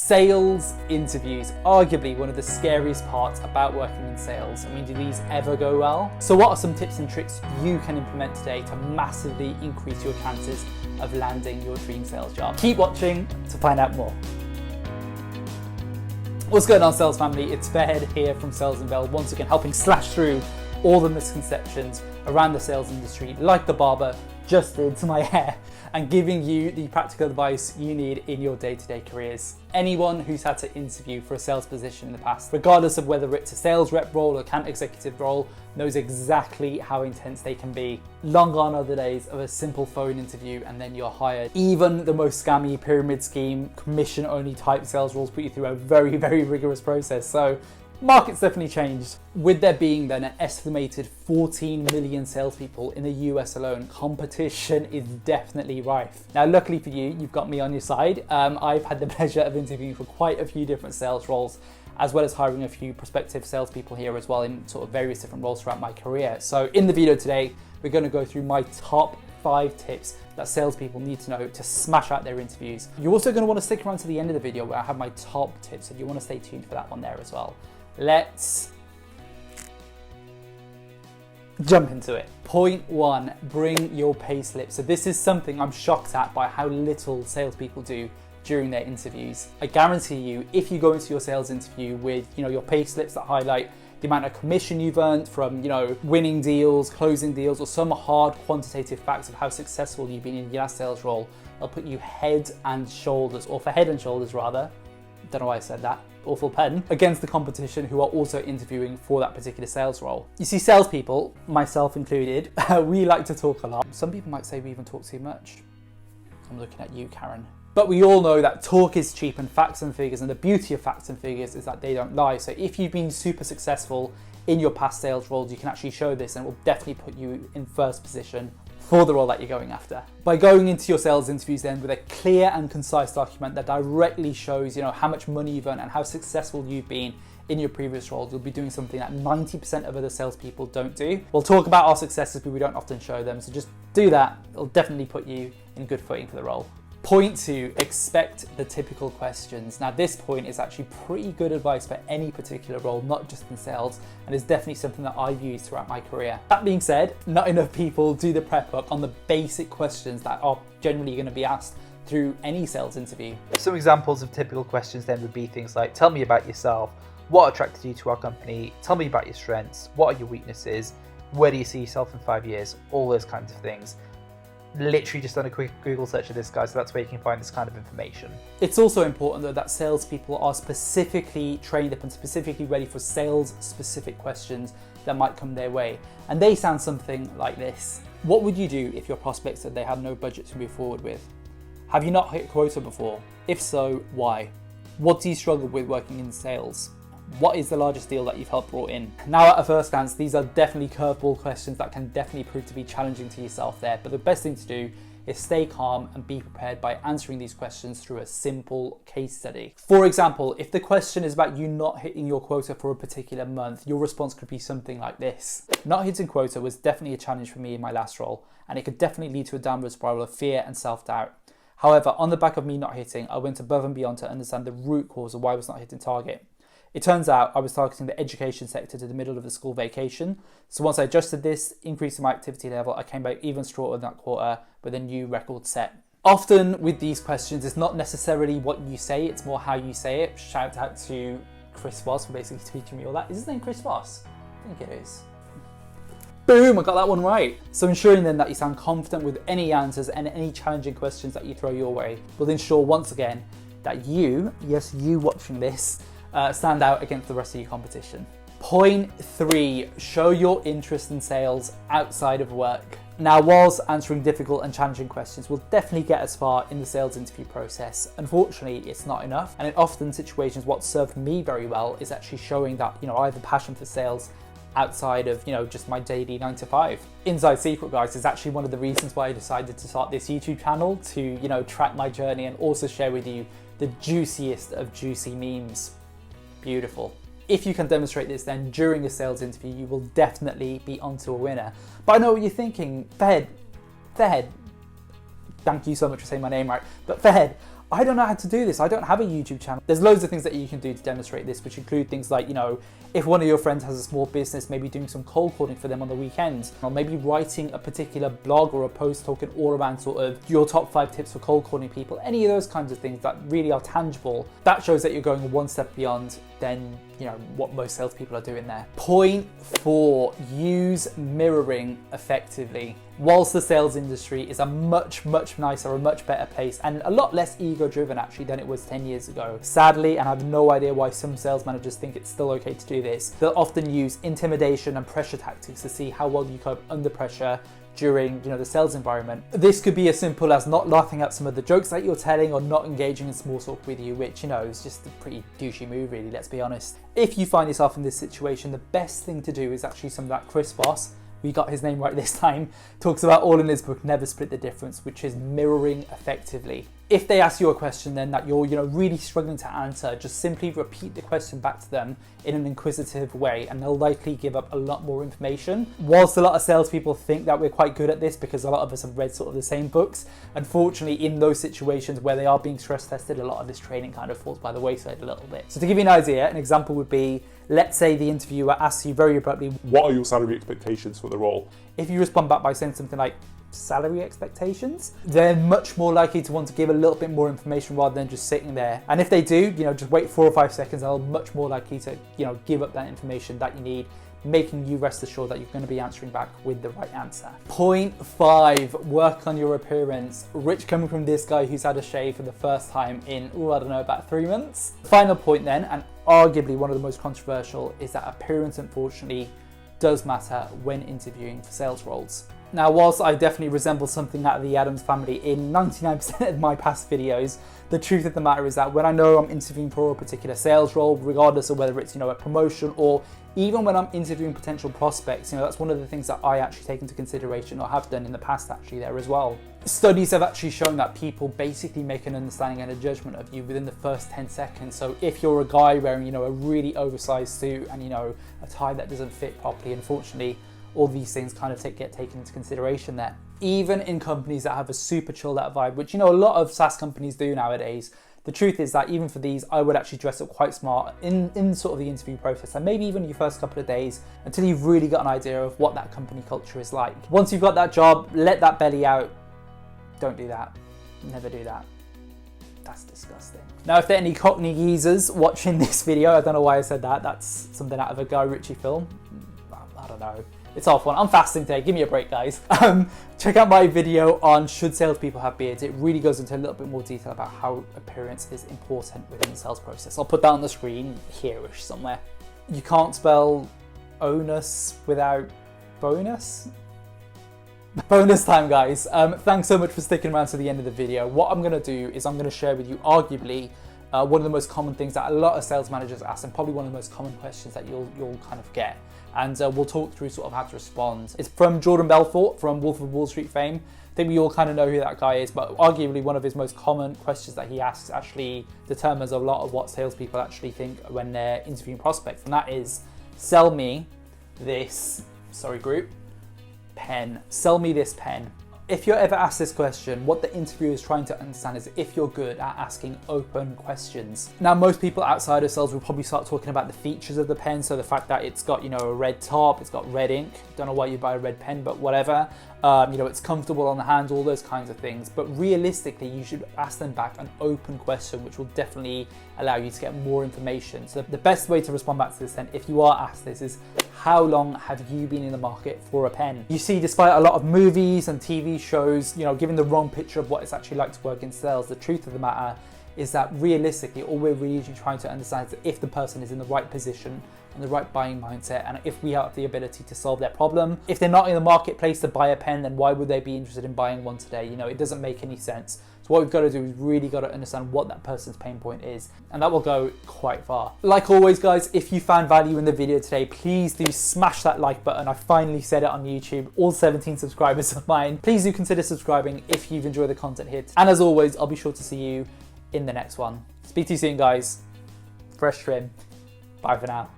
Sales interviews, arguably one of the scariest parts about working in sales. I mean, do these ever go well? So what are some tips and tricks you can implement today to massively increase your chances of landing your dream sales job? Keep watching to find out more. What's going on, sales family? It's Fahed here from Sales and Bell, once again helping slash through all the misconceptions around the sales industry, like the barber just did to my hair, and giving you the practical advice you need in your day-to-day careers. Anyone who's had to interview for a sales position in the past, regardless of whether it's a sales rep role or account executive role, knows exactly how intense they can be. Long gone are the days of a simple phone interview and then you're hired. Even the most scammy pyramid scheme, commission-only type sales roles put you through a very, very rigorous process. So market's definitely changed. With there being then an estimated 14 million salespeople in the US alone, competition is definitely rife. Now, luckily for you, you've got me on your side. I've had the pleasure of interviewing for quite a few different sales roles, as well as hiring a few prospective salespeople here as well in sort of various different roles throughout my career. So in the video today, we're going to go through my top 5 tips that salespeople need to know to smash out their interviews. You're also going to want to stick around to the end of the video where I have my top tips, so you want to stay tuned for that one there as well. Let's jump into it. Point 1, bring your pay slip. So this is something I'm shocked at by how little salespeople do during their interviews. I guarantee you, if you go into your sales interview with, your pay slips that highlight the amount of commission you've earned from, winning deals, closing deals, or some hard quantitative facts of how successful you've been in your last sales role, they'll put you head and shoulders, or for head and shoulders rather, don't know why I said that, awful pen, against the competition who are also interviewing for that particular sales role. You see, salespeople, myself included, we like to talk a lot. Some people might say we even talk too much. I'm looking at you, Karen. But we all know that talk is cheap and facts and figures, and the beauty of facts and figures is that they don't lie. So if you've been super successful in your past sales roles, you can actually show this and it will definitely put you in first position for the role that you're going after. By going into your sales interviews then with a clear and concise document that directly shows, how much money you've earned and how successful you've been in your previous roles, you'll be doing something that 90% of other salespeople don't do. We'll talk about our successes, but we don't often show them. So just do that. It'll definitely put you in good footing for the role. Point 2, expect the typical questions. Now this point is actually pretty good advice for any particular role, not just in sales, and is definitely something that I've used throughout my career. That being said, not enough people do the prep work on the basic questions that are generally going to be asked through any sales interview. Some examples of typical questions then would be things like, tell me about yourself, what attracted you to our company, tell me about your strengths, what are your weaknesses, where do you see yourself in 5 years, all those kinds of things. Literally just done a quick Google search of this, guys, so that's where you can find this kind of information. It's also important though that salespeople are specifically trained up and specifically ready for sales specific questions that might come their way. And they sound something like this. What would you do if your prospect said they had no budget to move forward with? Have you not hit quota before? If so, why? What do you struggle with working in sales? What is the largest deal that you've helped brought in? Now, at a first glance, these are definitely curveball questions that can definitely prove to be challenging to yourself there, but the best thing to do is stay calm and be prepared by answering these questions through a simple case study. For example, if the question is about you not hitting your quota for a particular month, your response could be something like this. Not hitting quota was definitely a challenge for me in my last role, and it could definitely lead to a downward spiral of fear and self-doubt. However, on the back of me not hitting, I went above and beyond to understand the root cause of why I was not hitting target. It turns out I was targeting the education sector to the middle of the school vacation. So once I adjusted this, increasing my activity level, I came back even stronger than that quarter with a new record set. Often with these questions, it's not necessarily what you say, it's more how you say it. Shout out to Chris Voss for basically teaching me all that. Is his name Chris Voss? I think it is. Boom, I got that one right. So ensuring then that you sound confident with any answers and any challenging questions that you throw your way will ensure once again that you, yes, you watching this, stand out against the rest of your competition. Point 3, show your interest in sales outside of work. Now, whilst answering difficult and challenging questions will definitely get us far in the sales interview process, unfortunately, it's not enough. And in often situations, what served me very well is actually showing that, I have a passion for sales outside of, just my daily 9 to 5. Inside secret, guys, is actually one of the reasons why I decided to start this YouTube channel to, track my journey and also share with you the juiciest of juicy memes. Beautiful. If you can demonstrate this then during a sales interview, you will definitely be onto a winner. But I know what you're thinking, Fahed, thank you so much for saying my name right, but Fahed, I don't know how to do this. I don't have a YouTube channel. There's loads of things that you can do to demonstrate this, which include things like, if one of your friends has a small business, maybe doing some cold calling for them on the weekends, or maybe writing a particular blog or a post talking all around sort of your top 5 tips for cold calling people, any of those kinds of things that really are tangible. That shows that you're going one step beyond than what most salespeople are doing there. Point 4, use mirroring effectively. Whilst the sales industry is a much nicer, a much better place, and a lot less ego-driven actually than it was 10 years ago, sadly, and I have no idea why some sales managers think it's still okay to do this, they'll often use intimidation and pressure tactics to see how well you cope under pressure during the sales environment. This could be as simple as not laughing at some of the jokes that you're telling, or not engaging in small talk with you, which is just a pretty douchey move really, let's be honest. If you find yourself in this situation, the best thing to do is actually some of that Chris Voss, we got his name right this time, talks about all in his book Never Split the Difference, which is mirroring effectively. If they ask you a question then that you're really struggling to answer, just simply repeat the question back to them in an inquisitive way, and they'll likely give up a lot more information. Whilst a lot of salespeople think that we're quite good at this because a lot of us have read sort of the same books, unfortunately in those situations where they are being stress tested, a lot of this training kind of falls by the wayside a little bit. So to give you an idea, an example would be, let's say the interviewer asks you very abruptly, what are your salary expectations for the role? If you respond back by saying something like, salary expectations, they're much more likely to want to give a little bit more information rather than just sitting there. And if they do, just wait 4 or 5 seconds, they're much more likely to, give up that information that you need, making you rest assured that you're going to be answering back with the right answer. Point 5, work on your appearance. Rich coming from this guy who's had a shave for the first time in, about 3 months. Final point then, and arguably one of the most controversial, is that appearance unfortunately does matter when interviewing for sales roles. Now, whilst I definitely resemble something out of the Addams Family in 99% of my past videos, the truth of the matter is that when I know I'm interviewing for a particular sales role, regardless of whether it's a promotion, or even when I'm interviewing potential prospects, that's one of the things that I actually take into consideration, or have done in the past actually there as well. Studies have actually shown that people basically make an understanding and a judgment of you within the first 10 seconds. So if you're a guy wearing a really oversized suit and a tie that doesn't fit properly, unfortunately all these things kind of get taken into consideration there. Even in companies that have a super chilled out vibe, which a lot of SaaS companies do nowadays, the truth is that even for these, I would actually dress up quite smart in sort of the interview process, and maybe even your first couple of days, until you've really got an idea of what that company culture is like. Once you've got that job, let that belly out. Don't do that. Never do that. That's disgusting. Now, if there are any Cockney geezers watching this video, I don't know why I said that. That's something out of a Guy Ritchie film. I don't know. It's all fun. I'm fasting today. Give me a break, guys. Check out my video on should salespeople have beards. It really goes into a little bit more detail about how appearance is important within the sales process. I'll put that on the screen here-ish somewhere. You can't spell onus without bonus. Bonus time, guys. Thanks so much for sticking around to the end of the video. What I'm going to do is I'm going to share with you arguably one of the most common things that a lot of sales managers ask, and probably one of the most common questions that you'll kind of get. And we'll talk through sort of how to respond. It's from Jordan Belfort from Wolf of Wall Street fame. I think we all kind of know who that guy is, but arguably one of his most common questions that he asks actually determines a lot of what salespeople actually think when they're interviewing prospects. And that is, sell me this, pen. Sell me this pen. If you're ever asked this question, what the interviewer is trying to understand is if you're good at asking open questions. Now, most people outside of sales will probably start talking about the features of the pen. So the fact that it's got, a red top, it's got red ink. Don't know why you buy a red pen, but whatever. It's comfortable on the hand, all those kinds of things. But realistically, you should ask them back an open question, which will definitely allow you to get more information. So the best way to respond back to this then, if you are asked this, is how long have you been in the market for a pen? You see, despite a lot of movies and TV shows, giving the wrong picture of what it's actually like to work in sales, the truth of the matter is that realistically, all we're really trying to understand is if the person is in the right position and the right buying mindset, and if we have the ability to solve their problem. If they're not in the marketplace to buy a pen, then why would they be interested in buying one today? It doesn't make any sense. So what we've got to do is really got to understand what that person's pain point is, and that will go quite far. Like always, guys, if you found value in the video today, please do smash that like button. I finally said it on YouTube, all 17 subscribers of mine. Please do consider subscribing if you've enjoyed the content here. And as always, I'll be sure to see you in the next one. Speak to you soon, guys. Fresh trim. Bye for now.